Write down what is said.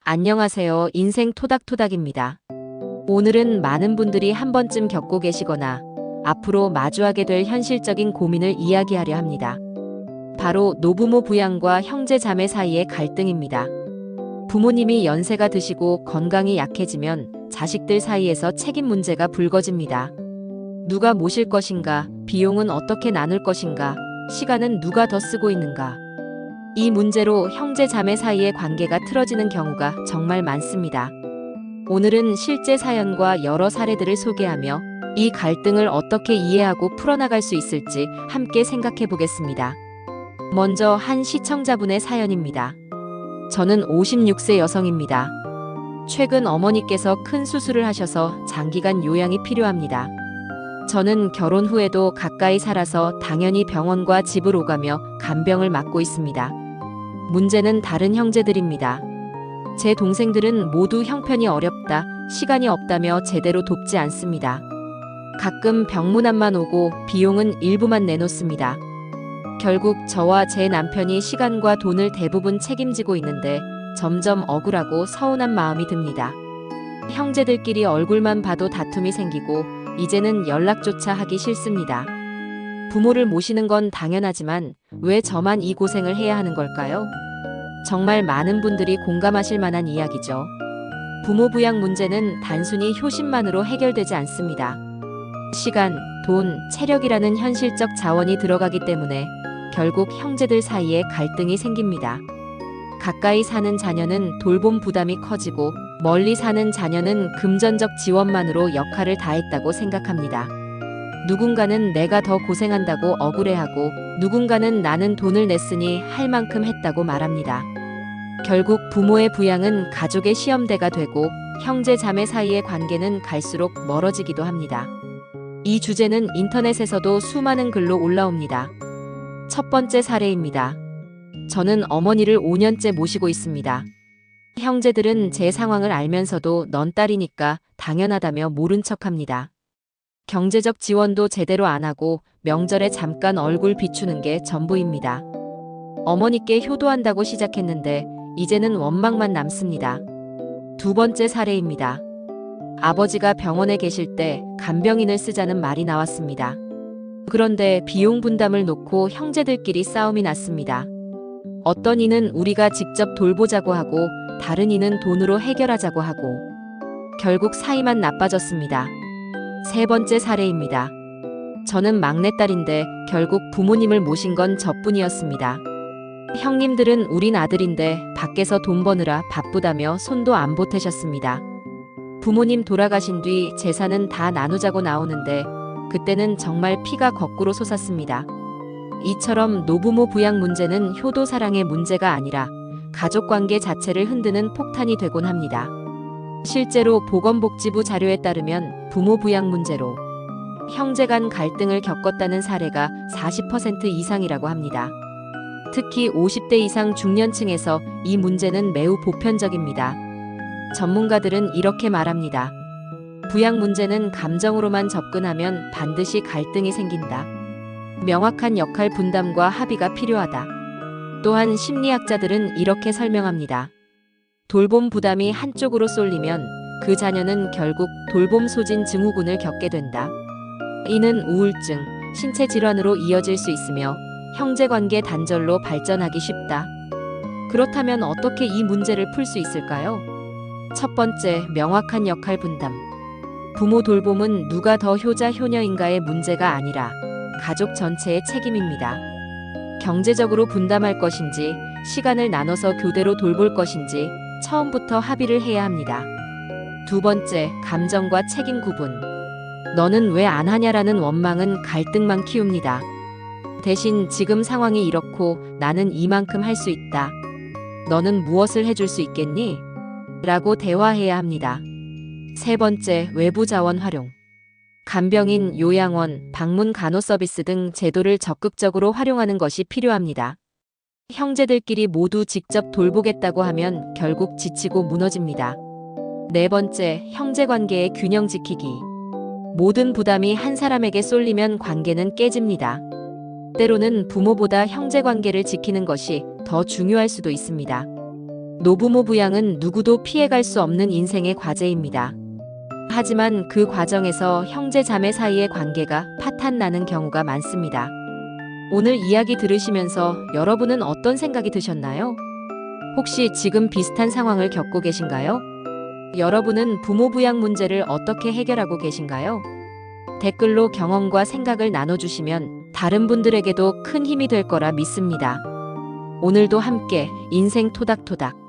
안녕하세요. 인생 토닥토닥입니다. 오늘은 많은 분들이 한 번쯤 겪고 계시거나 앞으로 마주하게 될 현실적인 고민을 이야기하려 합니다. 바로 노부모 부양과 형제 자매 사이의 갈등입니다. 부모님이 연세가 드시고 건강이 약해지면 자식들 사이에서 책임 문제가 불거집니다. 누가 모실 것인가, 비용은 어떻게 나눌 것인가, 시간은 누가 더 쓰고 있는가. 이 문제로 형제 자매 사이의 관계가 틀어지는 경우가 정말 많습니다. 오늘은 실제 사연과 여러 사례들을 소개하며 이 갈등을 어떻게 이해하고 풀어나갈 수 있을지 함께 생각해 보겠습니다. 먼저 한 시청자분의 사연입니다. 저는 56세 여성입니다. 최근 어머니께서 큰 수술을 하셔서 장기간 요양이 필요합니다. 저는 결혼 후에도 가까이 살아서 당연히 병원과 집을 오가며 간병을 맡고 있습니다. 문제는 다른 형제들입니다. 제 동생들은 모두 형편이 어렵다, 시간이 없다며 제대로 돕지 않습니다. 가끔 병문안만 오고 비용은 일부만 내놓습니다. 결국 저와 제 남편이 시간과 돈을 대부분 책임지고 있는데 점점 억울하고 서운한 마음이 듭니다. 형제들끼리 얼굴만 봐도 다툼이 생기고 이제는 연락조차 하기 싫습니다. 부모를 모시는 건 당연하지만 왜 저만 이 고생을 해야 하는 걸까요? 정말 많은 분들이 공감하실 만한 이야기죠. 부모 부양 문제는 단순히 효심만으로 해결되지 않습니다. 시간, 돈, 체력이라는 현실적 자원이 들어가기 때문에 결국 형제들 사이에 갈등이 생깁니다. 가까이 사는 자녀는 돌봄 부담이 커지고 멀리 사는 자녀는 금전적 지원만으로 역할을 다했다고 생각합니다. 누군가는 내가 더 고생한다고 억울해하고 누군가는 나는 돈을 냈으니 할 만큼 했다고 말합니다. 결국 부모의 부양은 가족의 시험대가 되고 형제 자매 사이의 관계는 갈수록 멀어지기도 합니다. 이 주제는 인터넷에서도 수많은 글로 올라옵니다. 첫 번째 사례입니다. 저는 어머니를 5년째 모시고 있습니다. 형제들은 제 상황을 알면서도 넌 딸이니까 당연하다며 모른 척합니다. 경제적 지원도 제대로 안 하고 명절에 잠깐 얼굴 비추는 게 전부입니다. 어머니께 효도한다고 시작했는데 이제는 원망만 남습니다. 두 번째 사례입니다. 아버지가 병원에 계실 때 간병인을 쓰자는 말이 나왔습니다. 그런데 비용 분담을 놓고 형제들끼리 싸움이 났습니다. 어떤 이는 우리가 직접 돌보자고 하고 다른 이는 돈으로 해결하자고 하고 결국 사이만 나빠졌습니다. 세 번째 사례입니다. 저는 막내딸인데 결국 부모님을 모신 건 저뿐이었습니다. 형님들은 우린 아들인데 밖에서 돈 버느라 바쁘다며 손도 안 보태셨습니다. 부모님 돌아가신 뒤 재산은 다 나누자고 나오는데 그때는 정말 피가 거꾸로 솟았습니다. 이처럼 노부모 부양 문제는 효도 사랑의 문제가 아니라 가족관계 자체를 흔드는 폭탄이 되곤 합니다. 실제로 보건복지부 자료에 따르면 부모 부양 문제로 형제 간 갈등을 겪었다는 사례가 40% 이상이라고 합니다. 특히 50대 이상 중년층에서 이 문제는 매우 보편적입니다. 전문가들은 이렇게 말합니다. 부양 문제는 감정으로만 접근하면 반드시 갈등이 생긴다. 명확한 역할 분담과 합의가 필요하다. 또한 심리학자들은 이렇게 설명합니다. 돌봄 부담이 한쪽으로 쏠리면 그 자녀는 결국 돌봄 소진 증후군을 겪게 된다. 이는 우울증, 신체 질환으로 이어질 수 있으며 형제관계 단절로 발전하기 쉽다. 그렇다면 어떻게 이 문제를 풀 수 있을까요? 첫 번째, 명확한 역할 분담. 부모 돌봄은 누가 더 효자 효녀인가의 문제가 아니라 가족 전체의 책임입니다. 경제적으로 분담할 것인지, 시간을 나눠서 교대로 돌볼 것인지 처음부터 합의를 해야 합니다. 두 번째, 감정과 책임 구분. 너는 왜 안 하냐라는 원망은 갈등만 키웁니다. 대신 지금 상황이 이렇고 나는 이만큼 할 수 있다. 너는 무엇을 해줄 수 있겠니? 라고 대화해야 합니다. 세 번째, 외부 자원 활용. 간병인, 요양원, 방문 간호 서비스 등 제도를 적극적으로 활용하는 것이 필요합니다. 형제들끼리 모두 직접 돌보겠다고 하면 결국 지치고 무너집니다. 네 번째, 형제관계의 균형 지키기. 모든 부담이 한 사람에게 쏠리면 관계는 깨집니다. 때로는 부모보다 형제관계를 지키는 것이 더 중요할 수도 있습니다. 노부모 부양은 누구도 피해갈 수 없는 인생의 과제입니다. 하지만 그 과정에서 형제 자매 사이의 관계가 파탄나는 경우가 많습니다. 오늘 이야기 들으시면서 여러분은 어떤 생각이 드셨나요? 혹시 지금 비슷한 상황을 겪고 계신가요? 여러분은 부모 부양 문제를 어떻게 해결하고 계신가요? 댓글로 경험과 생각을 나눠주시면 다른 분들에게도 큰 힘이 될 거라 믿습니다. 오늘도 함께 인생 토닥토닥